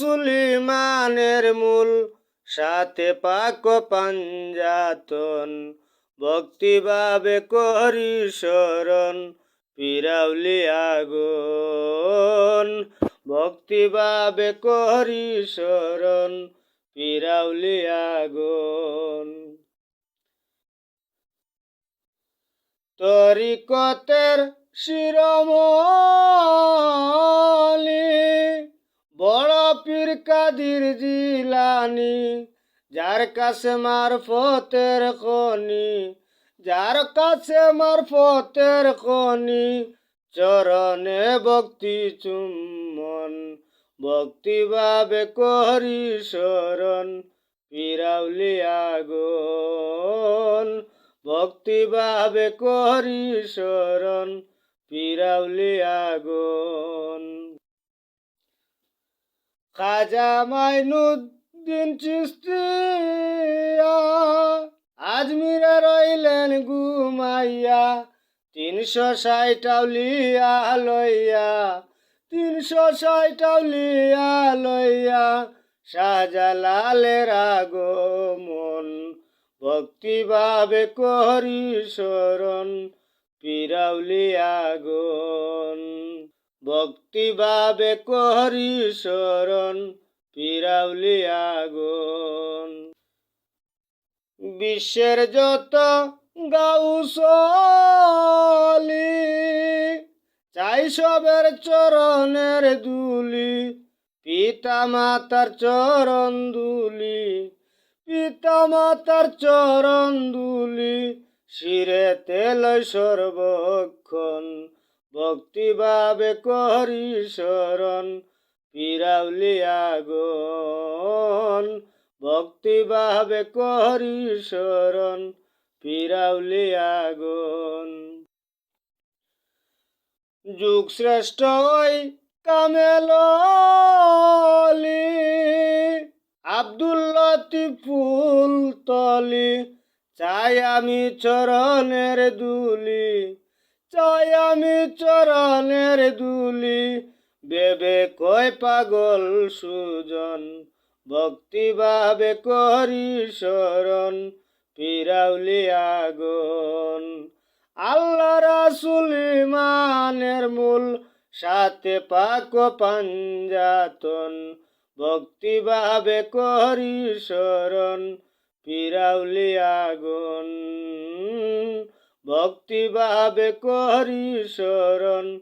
রাসূল ইমানের মূল, সাথে পাক পাঞ্জাতন, ভক্তিভাবে করি শরণ, পিরাউলি আগুন। ভক্তিভাবে করি শরণ, পিরাউলি আগুন। তরিকতের শিরোমণি বড় পীর কাদির জিলানি, যার কাছে মারফতের খনি, যার কাছে মারফতের খনি, চরণে ভক্তি চুম্বন, ভক্তিভাবে করি শরণ, পিরাউলি আগুন। ভক্তিভাবে করি শরণ, পিরাউলি আগুন। খাজা মাইনুদ্দিন চিশতিয়া আজমিরে রইলেন ঘুমাইয়া, 360 আউলিয়া লইয়া, 360 আউলিয়া লইয়া, শাহজালালের আগমন, ভক্তিভাবে করি শরণ, পিরাউলি আগুন। ভক্তিভাবে করি শরণ, পিরাউলি আগুন। বিশ্বের যত গাউসলি, চাই সবের চরণের ধুলি, পিতা মাতার চরণ ধুলি, পিতা মাতার চরণ ধুলি, শিরেতে লয় সর্বক্ষণ, ভক্তিভাবে করি শরণ, পিরাউলি আগুন। ভক্তিভাবে করি শরণ, পিরাউলি আগুন। যুগ শ্রেষ্ঠ ওই কামেলি, আব্দুল লতিফ ফুলতলি, চাই আমি চরণের ধুলি, চাই আমি চরণের ধুলি, বেবে কয় পাগল সুজন, ভক্তিভাবে করি শরণ, পিরাউলি আগুন। আল্লাহ রাসূল ইমানের মূল, সাথে পাক পাঞ্জাতন, ভক্তিভাবে করি শরণ, পিরাউলি আগুন। ভক্তিভাবে করি শরণ,